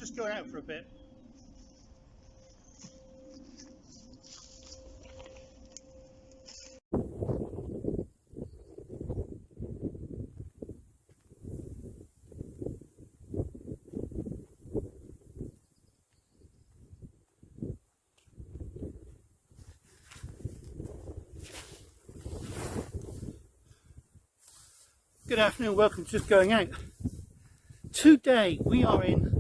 just going out for a bit. Good afternoon, welcome to Just Going Out. Today we are in the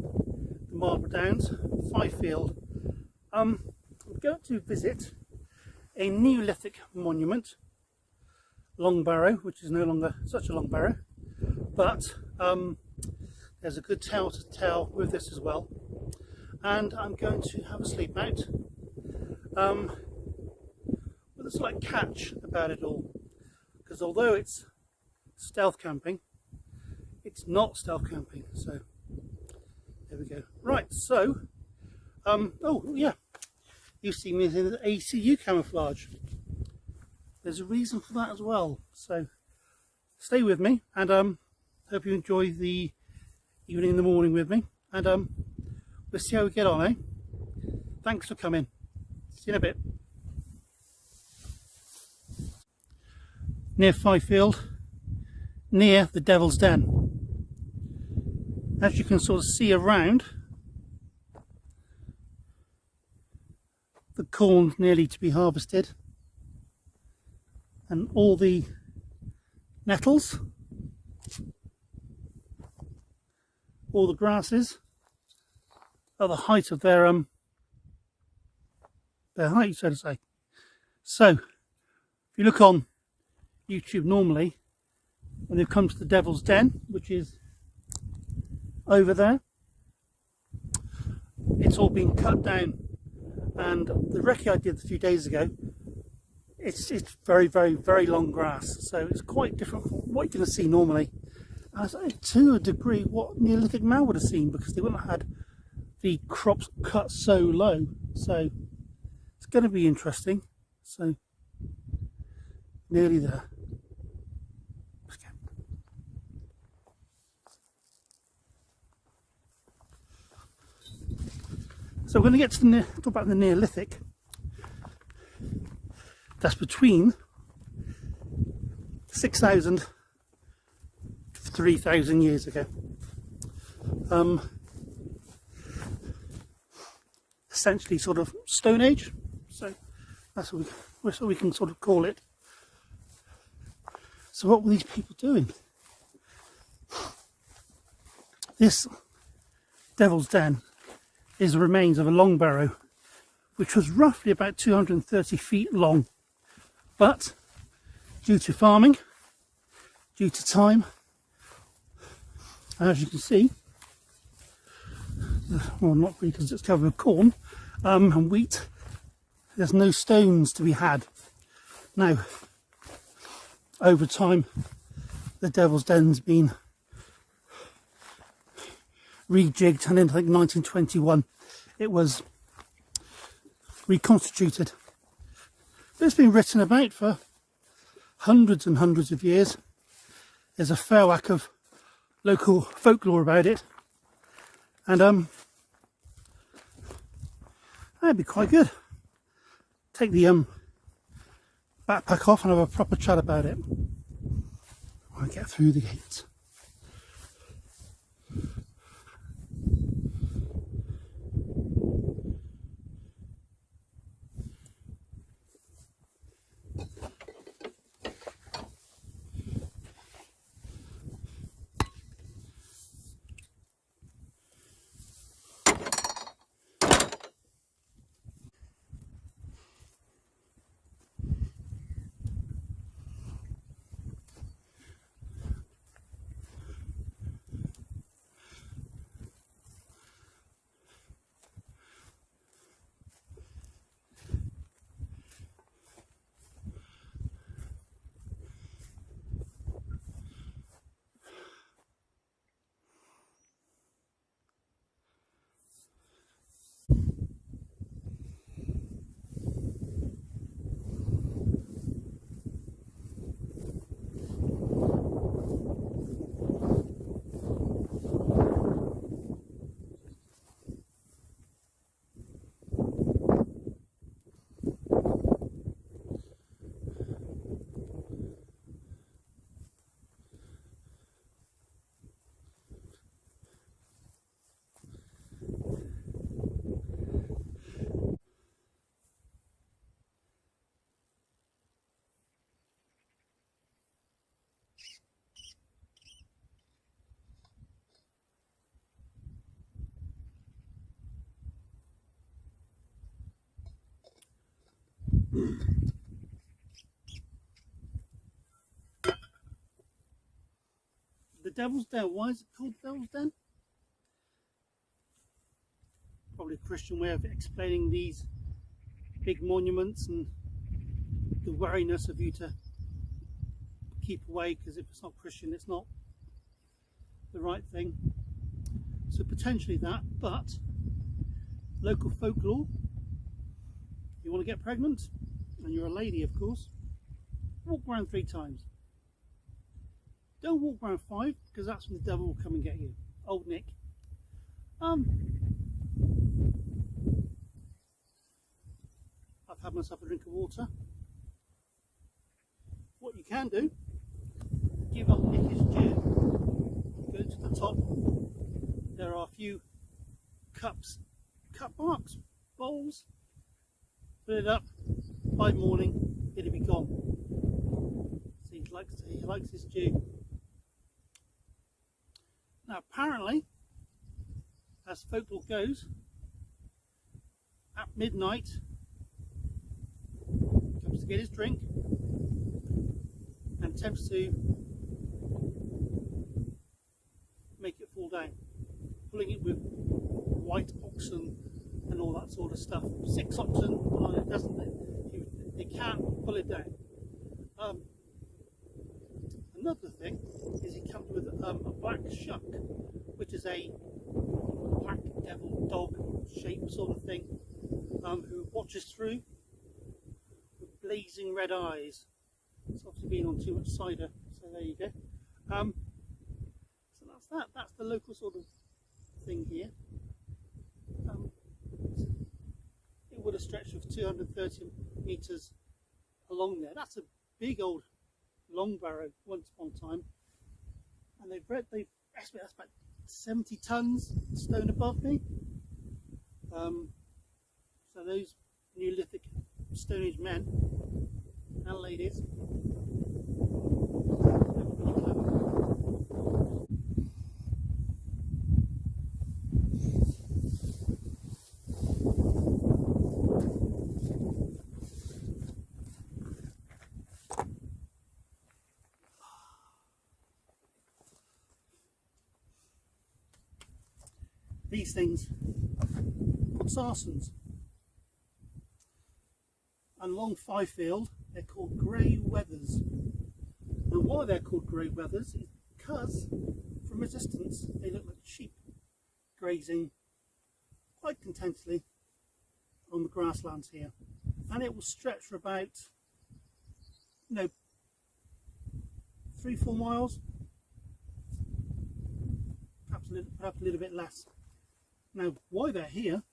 Marborough Downs, Fyfield. I'm going to visit a Neolithic monument, Long Barrow, which is no longer such a long barrow, but there's a good tale to tell with this as well. And I'm going to have a sleep mat with a slight catch about it all, because although it's stealth camping, it's not stealth camping. So there we go. Right, so oh yeah, you see me in the ACU camouflage. There's a reason for that as well, so stay with me, and hope you enjoy the evening and the morning with me, and we'll see how we get on, eh? Thanks for coming. See you in a bit. Near Fyfield, near the Devil's Den. As you can sort of see around, the corn nearly to be harvested, and all the nettles, all the grasses are the height of their height, so to say. So if you look on YouTube normally, when it comes to the Devil's Den, which is over there, it's all been cut down, and the recce I did a few days ago, it's very long grass, so it's quite different from what you're going to see normally, and to a degree what Neolithic man would have seen, because they wouldn't have had the crops cut so low. So it's going to be interesting. So nearly there. So we're going to get to talk about the Neolithic. That's between 6,000 to 3,000 years ago. Essentially sort of Stone Age. So that's what we can sort of call it. So what were these people doing? This Devil's Den is the remains of a long barrow, which was roughly about 230 feet long, but due to farming, due to time, as you can see, well, not really because it's covered with corn and wheat, there's no stones to be had. Now, over time, the Devil's Den's been rejigged, and in I think 1921 it was reconstituted. But it's been written about for hundreds and hundreds of years. There's a fair whack of local folklore about it, and that'd be quite good. Take the backpack off and have a proper chat about it when I get through the gates. The Devil's Den. Why is it called the Devil's Den? Probably a Christian way of explaining these big monuments and the wariness of you to keep away, because if it's not Christian, it's not the right thing. So potentially that, but local folklore, you want to get pregnant, and you're a lady of course, walk around 3 times. Don't walk around 5, because that's when the devil will come and get you. Old Nick. I've had myself a drink of water. What you can do, give old Nick his due. Go to the top. There are a few cups, cup marks, bowls. Fill it up. By morning, it'll be gone. So he likes his due. Now apparently, as folklore goes, at midnight, comes to get his drink and attempts to make it fall down, pulling it with white oxen and all that sort of stuff. 6 oxen, well, it doesn't. They can't pull it down. Another thing is he comes with a black shuck, which is a black devil dog shaped sort of thing, who watches through with blazing red eyes. It's obviously been on too much cider, so there you go. So that's that. That's the local sort of thing here. It would have stretched of 230 metres along there. That's a big old long barrow once upon a time, and they've estimated that's about 70 tons stone above me. So those Neolithic Stone Age men and ladies, really clever. These things are called sarsens, and along Fyfield they're called grey wethers. And why they're called grey wethers is because from a distance they look like sheep grazing quite contentedly on the grasslands here, and it will stretch for about 3-4 miles, perhaps a little bit less. Now, why they're here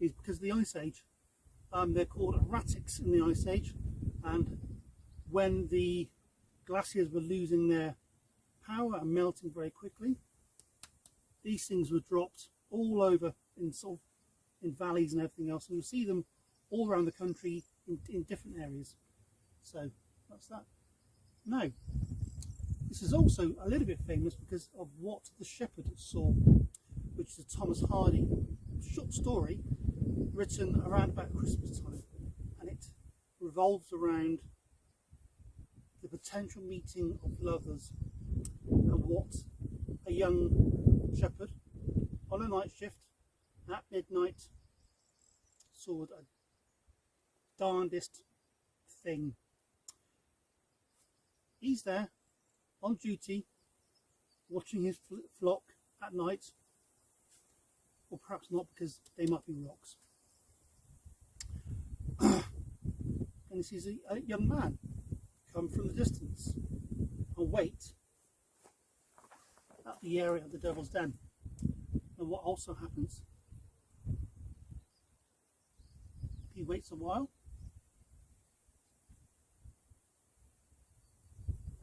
is because of the Ice Age. They're called erratics in the Ice Age, and when the glaciers were losing their power and melting very quickly, these things were dropped all over in valleys and everything else, and you'll see them all around the country in different areas. So that's that. Now, this is also a little bit famous because of what the shepherd saw, which is a Thomas Hardy short story written around about Christmas time, and it revolves around the potential meeting of lovers and what a young shepherd on a night shift at midnight saw a darndest thing. He's there on duty watching his flock at night, or perhaps not, because they might be rocks. And he sees a young man come from the distance and wait at the area of the Devil's Den. And what also happens, he waits a while,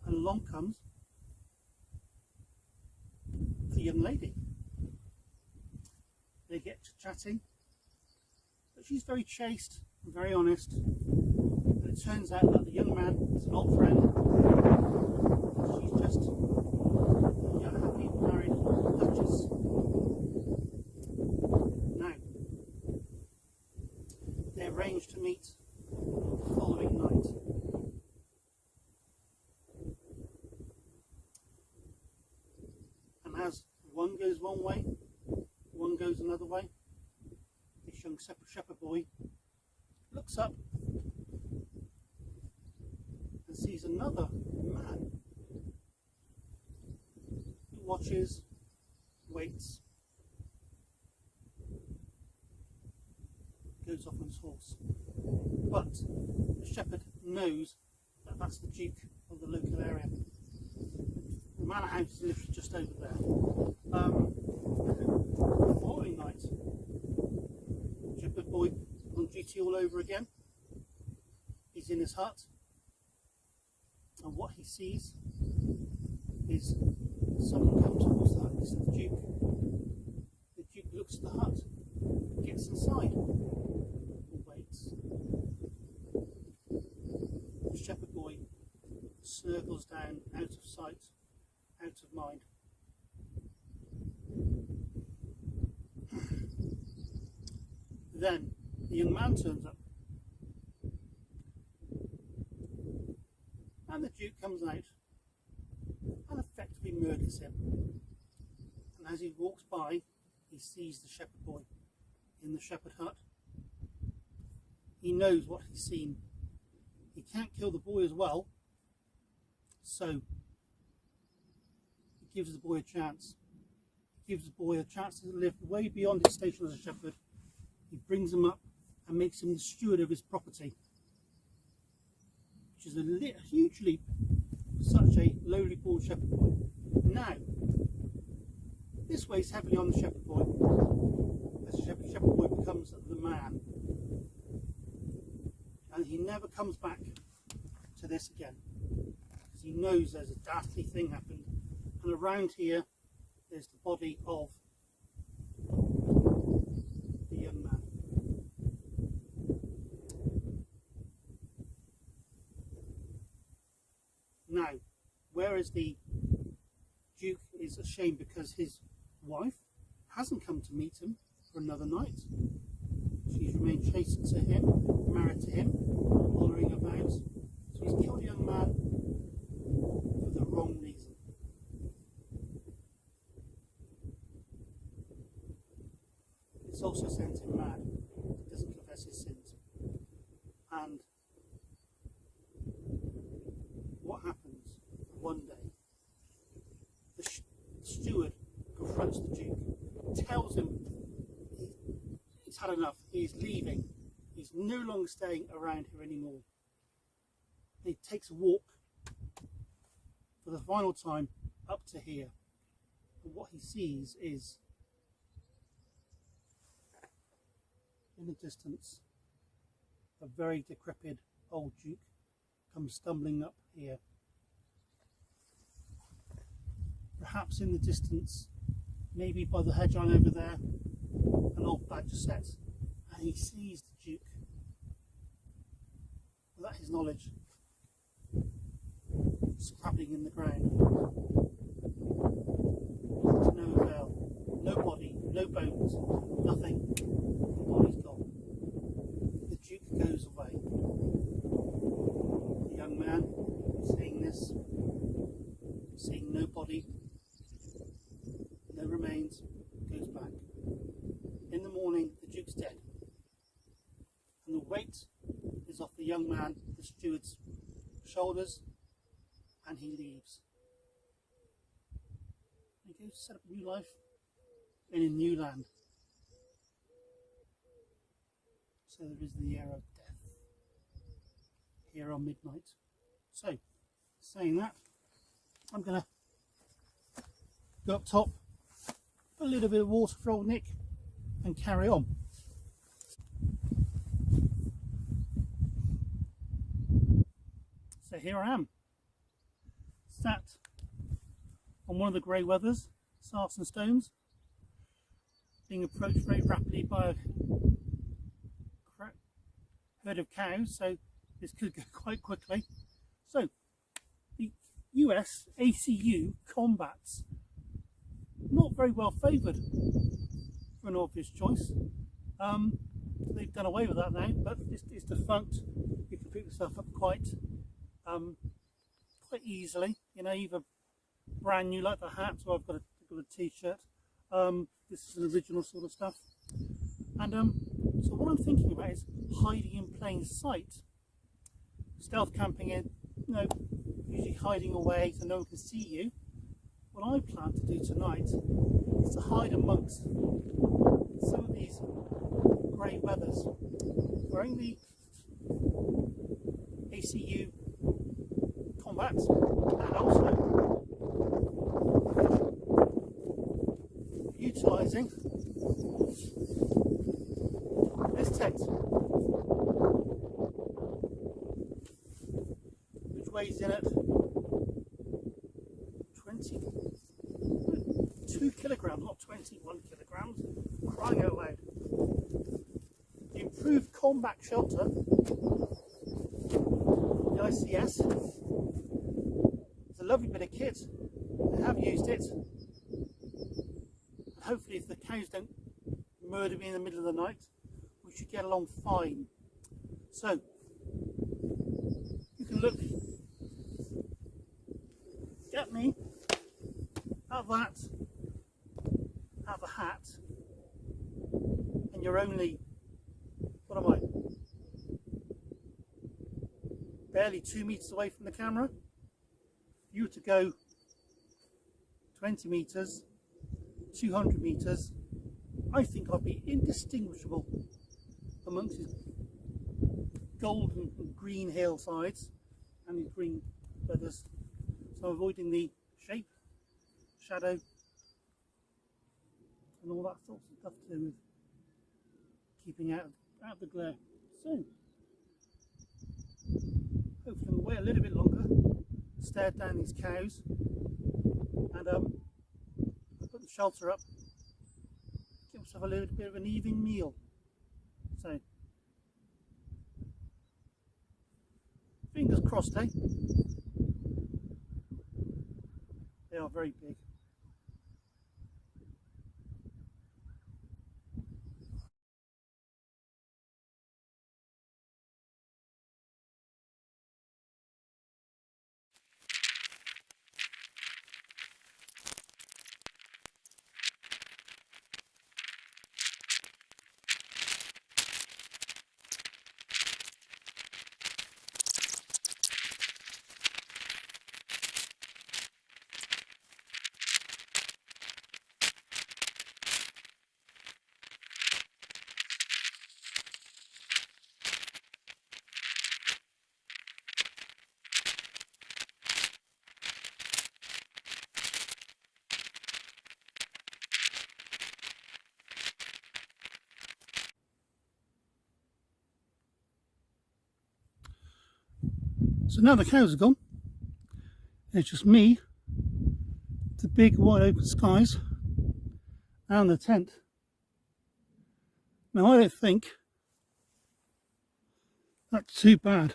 and along comes the young lady. They get to chatting, but she's very chaste and very honest, and it turns out that the young man is an old friend. She's just a young, happy, married duchess. Now, they arrange to meet one way, one goes another way. This young shepherd boy looks up and sees another man. He watches, waits, goes off on his horse. But the shepherd knows that that's the Duke of the local area. The manor house is literally just over there. The following night, shepherd boy on duty all over again. He's in his hut, and what he sees is someone come towards the hut. This is the Duke. The Duke looks at the hut, gets inside, and waits. The shepherd boy snurgles down, out of sight, out of mind. Then the young man turns up, and the Duke comes out and effectively murders him. And as he walks by, he sees the shepherd boy in the shepherd hut. He knows what he's seen. He can't kill the boy as well, so he gives the boy a chance. He gives the boy a chance to live way beyond his station as a shepherd. He brings him up and makes him the steward of his property, which is a huge leap for such a lowly born shepherd boy. Now, this weighs heavily on the shepherd boy, as the shepherd boy becomes the man, and he never comes back to this again, because he knows there's a ghastly thing happened, and around here there's the body of the young man. Now, whereas the Duke is ashamed because his wife hasn't come to meet him for another night. She's remained chaste to him, married to him, honouring her vows. So he's killed a young man for the wrong reason. It's also sent him mad. He doesn't confess his sins. And what happens one day? The steward confronts the Duke, tells him he's had enough, he's leaving, he's no longer staying around here anymore. He takes a walk for the final time up to here, and what he sees is, in the distance, a very decrepit old Duke comes stumbling up here. Perhaps in the distance, maybe by the hedge line over there, an old badger sets, and he sees the Duke without his knowledge, scrabbling in the ground. To no avail, no body, no bones, nothing. The body's gone. The Duke goes away. The young man, seeing this, seeing no body, no remains, goes back. In the morning, the Duke's dead, and the weight is off the young man, the steward's shoulders, and he leaves. He goes to set up a new life in a new land. So there is the air of death here on midnight. So, saying that, I'm going to go up top, put a little bit of water for old Nick, and carry on. So here I am, sat on one of the grey weathers, safts and stones, being approached very rapidly by a herd of cows, so this could go quite quickly. So the US ACU combats, not very well favoured for an obvious choice. They've done away with that now, but it's defunct. You can pick yourself up quite easily, you know, either brand new like the hat, or I've got a t-shirt. This is an original sort of stuff. And so what I'm thinking about is hiding in plain sight. Stealth camping in, you know, usually hiding away so no one can see you. What I plan to do tonight is to hide amongst some of these grey weathers, wearing the ACU Combat and also utilising this tent, which weighs in at 22 kilograms, not 21 kilograms, crying out loud. The Improved Combat Shelter, the ICS, is a lovely bit of kit. I have used it. Hopefully if the cows don't murder me in the middle of the night, we should get along fine. So, you can look at me, at that, at the hat, and you're only, what am I, barely 2 meters away from the camera. If you were to go 20 meters, 200 meters, I think I'd be indistinguishable amongst his golden and green hillsides and his green feathers. So I'm avoiding the shape, shadow and all that sort of stuff to do with keeping out of the glare. So hopefully I'm away a little bit longer, stare down these cows, and put the shelter up, give myself a little bit of an evening meal. So fingers crossed, eh? They are very big. So now the cows are gone, it's just me, the big wide open skies and the tent. Now I don't think that's too bad.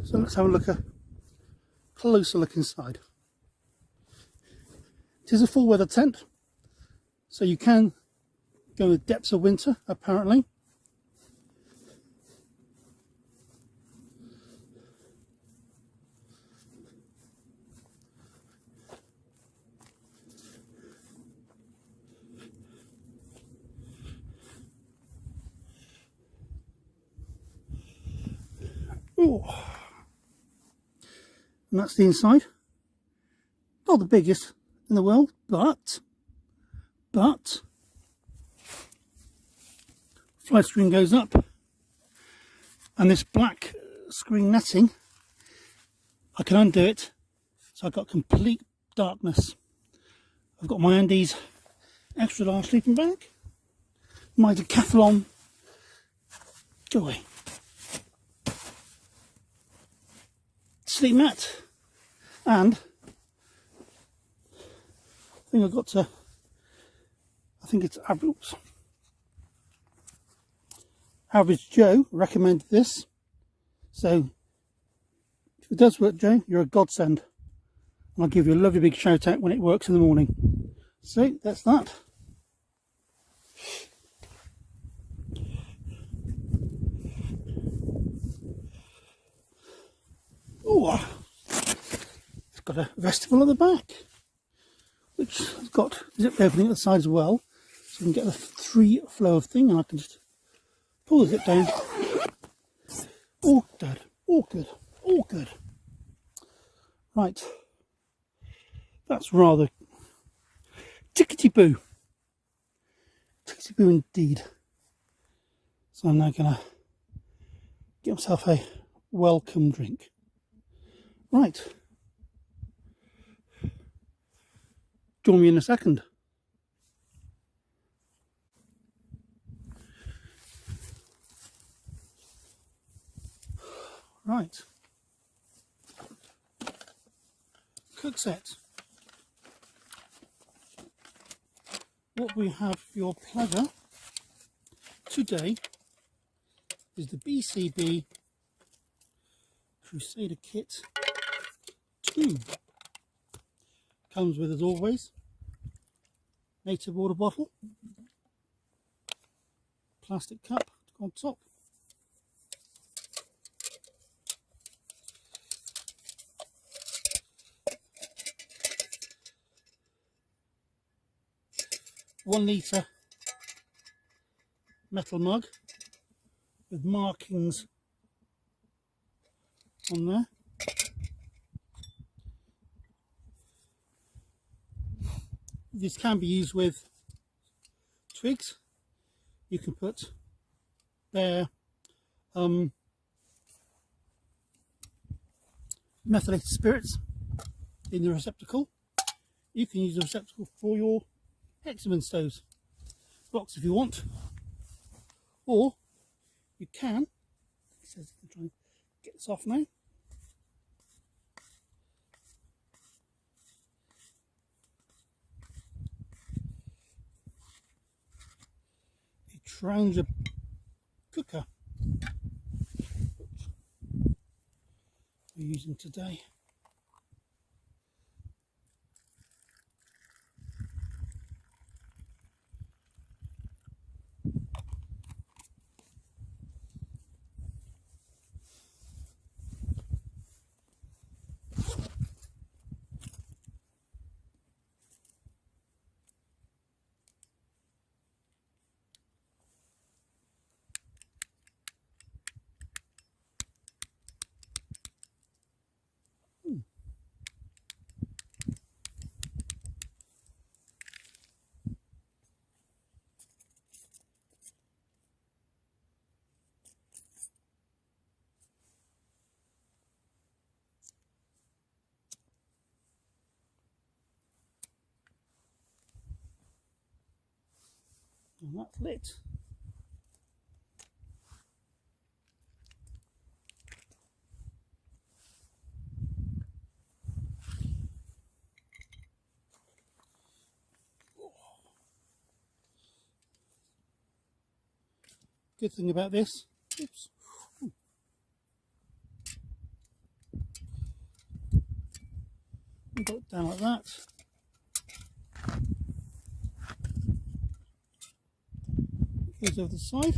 So let's have a closer look inside. It is a full weather tent, so you can go in the depths of winter apparently. Ooh. And that's the inside. Not the biggest in the world, but fly screen goes up, and this black screen netting, I can undo it, so I've got complete darkness. I've got my Andy's extra large sleeping bag, my Decathlon sleep mat, and I think it's Average Joe recommended this, so if it does work, Joe, you're a godsend, and I'll give you a lovely big shout out when it works in the morning. So that's that. Oh, it's got a vestibule at the back, which has got zip opening at the side as well, so you can get the free flow of thing, and I can just pull the zip down. All done, all good, all good. Right, that's rather tickety-boo. Tickety-boo indeed. So I'm now going to get myself a welcome drink. Right. Join me in a second. Right. Cook set. What we have for your pleasure today is the BCB Crusader Kit 2. Comes with, as always, native water bottle, plastic cup to go on top, .1 litre metal mug with markings on there. This can be used with twigs. You can put bare methylated spirits in the receptacle. You can use the receptacle for your hexagon stoves box if you want, or you can, it says you can try and get this off now. A trouser cooker we're using today. And that's lit. Good thing about this, oops, we got it down like that. Goes over the side.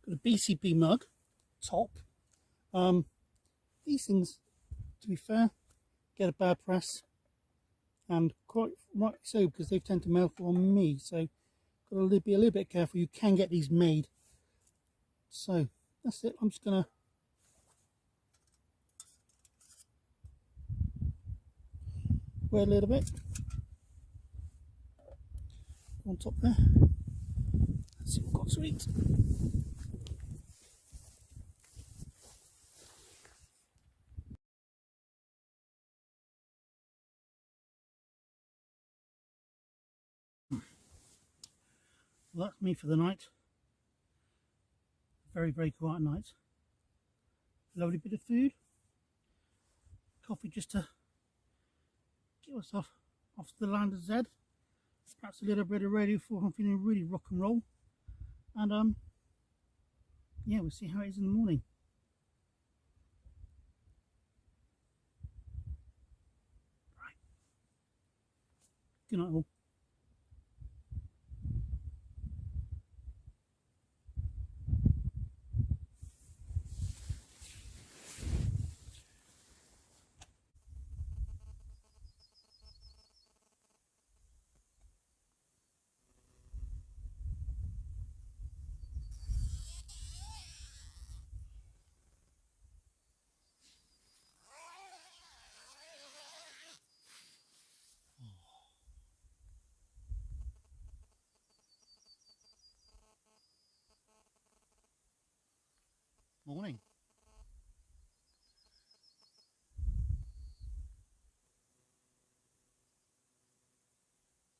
Got a BCB mug, top. These things, to be fair, get a bad press, and quite right so, because they tend to melt on me. So, got to be a little bit careful. You can get these made. So that's it. I'm just gonna wear a little bit on top there. Let's see what we've got to eat. Well, that's me for the night. Very, very quiet night. Lovely bit of food. coffee just to get myself off to the land of Z. Perhaps a little bit of radio for I'm feeling really rock and roll. And yeah, we'll see how it is in the morning. Right. Good night all. Morning.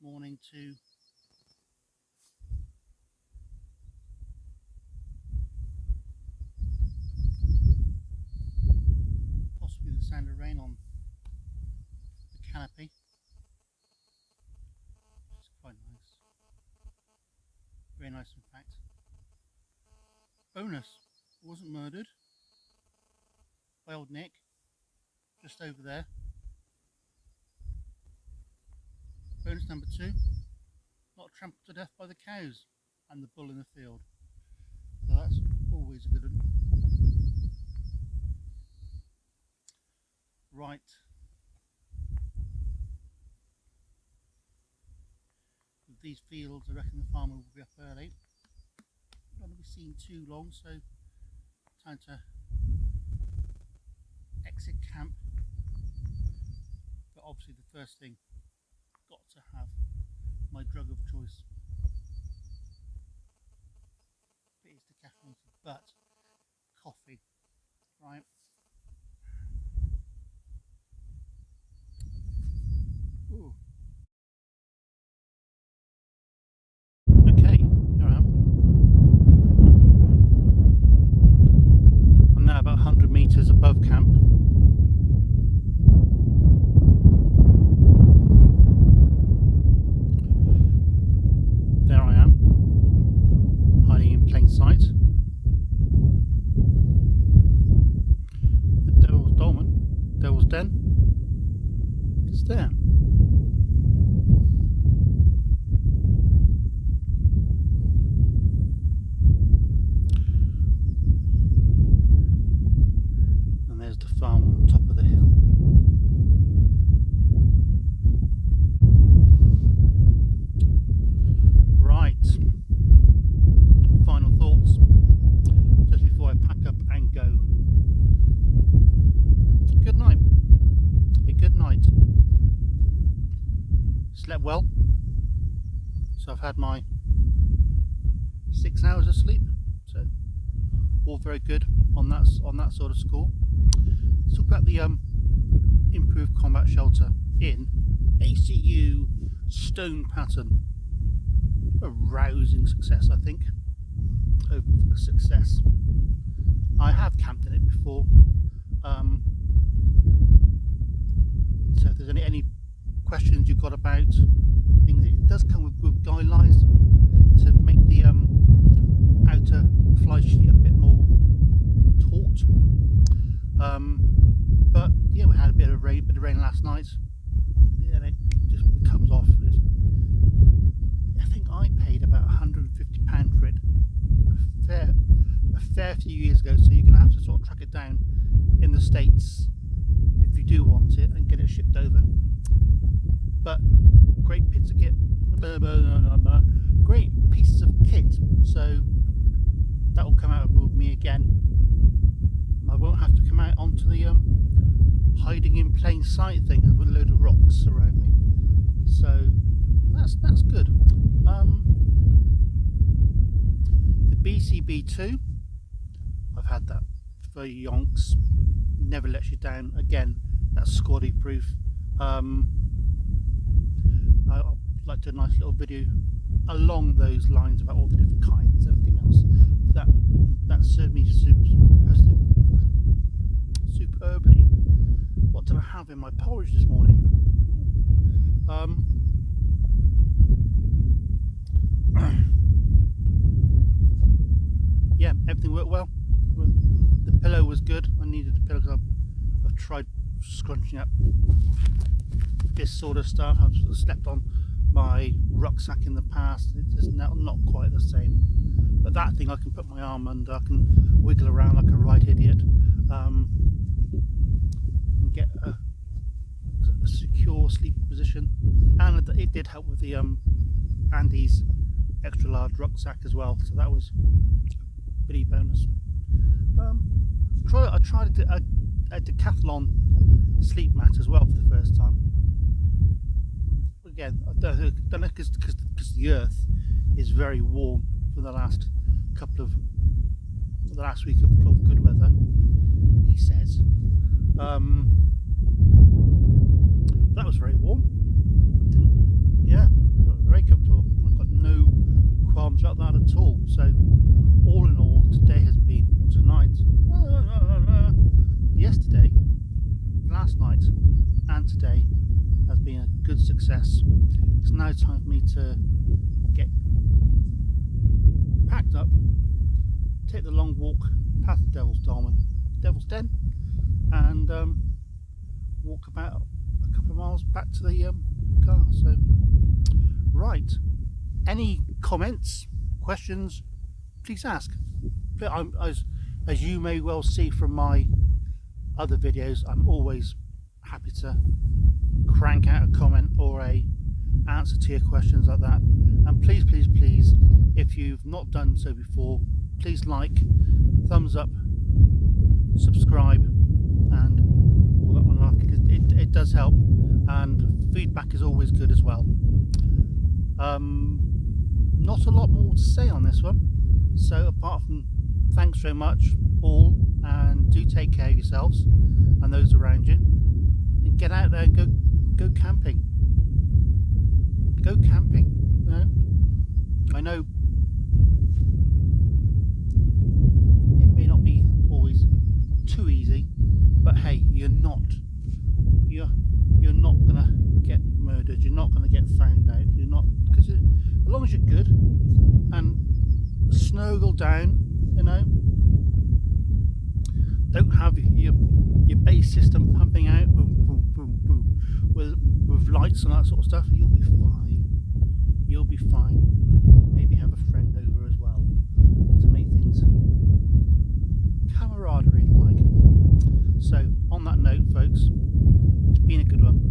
Morning to possibly the sound of rain on the canopy. It's quite nice. Very nice, in fact. Bonus. Wasn't murdered by old Nick, just over there. Bonus number 2, not trampled to death by the cows and the bull in the field. So that's always a good one. Right. With these fields, I reckon the farmer will be up early. Not going to be seen too long, so time to exit camp. But obviously the first thing, got to have my drug of choice. It is decaffeinated, but coffee, right? Ooh. Okay, here I am. I'm now about 100 metres above camp. There I am, hiding in plain sight. The Devil's Den, is there. And there's the farm on top of the hill. Right, final thoughts just before I pack up and go. Good night. A good night. Slept well, so I've had my 6 hours of sleep, so all very good on that sort of score. Let's talk about the Improved Combat Shelter in ACU Stone Pattern. A rousing success, I think. A success. I have camped in it before, so if there's any questions you've got about things, it does come with good guidelines to make the outer fly sheet a bit more taut. But yeah, we had a bit of rain last night. Yeah, and it just comes off. I think I paid about £150 for it a fair few years ago, so you're going to have to sort of track it down in the States if you do want it and get it shipped over. But great bits of kit, great pieces of kit, so that will come out with me again. I won't have to come out onto the hiding in plain sight thing with a load of rocks around me, so that's good. The BCB2, I've had that for yonks, never lets you down. Again, that's Scotty proof. I'd like to do a nice little video along those lines about all the different kinds, everything else. That served me superbly. What did I have in my porridge this morning? Yeah, everything worked well. The pillow was good. I needed a pillow because I've tried scrunching up this sort of stuff. I've sort of slept on my rucksack in the past. It's not quite the same. But that thing I can put my arm under, I can wiggle around like a right idiot, and get a secure sleep position. And it did help with the Andy's extra large rucksack as well, so that was a bitty bonus. I tried a Decathlon Sleep Mat as well for the first time. Again, I don't know, because the earth is very warm for the last week of good weather, he says. That was very warm. Yeah, very comfortable. I've got no qualms about that at all. So all in all, yesterday, last night and today has been a good success. It's now time for me to get packed up, take the long walk past the Devil's Den, and walk about a couple of miles back to the car. So, right, any comments, questions, please ask. As you may well see from my other videos, I'm always happy to crank out a comment or a answer to your questions like that. And please, if you've not done so before, please like, thumbs up, subscribe, and all that one, because it does help, and feedback is always good as well. Not a lot more to say on this one, so apart from thanks very much all, and do take care of yourselves and those around you, and get out there and go camping. Go camping, you know? I know it may not be always too easy, but hey, you're not gonna get murdered, you're not gonna get found out, you're not, because as long as you're good and snurgle down, you know, don't have your bass system pumping out boom boom boom boom with lights and that sort of stuff, you'll be fine. You'll be fine. Maybe have a friend over as well to make things camaraderie like. So on that note, folks, it's been a good one.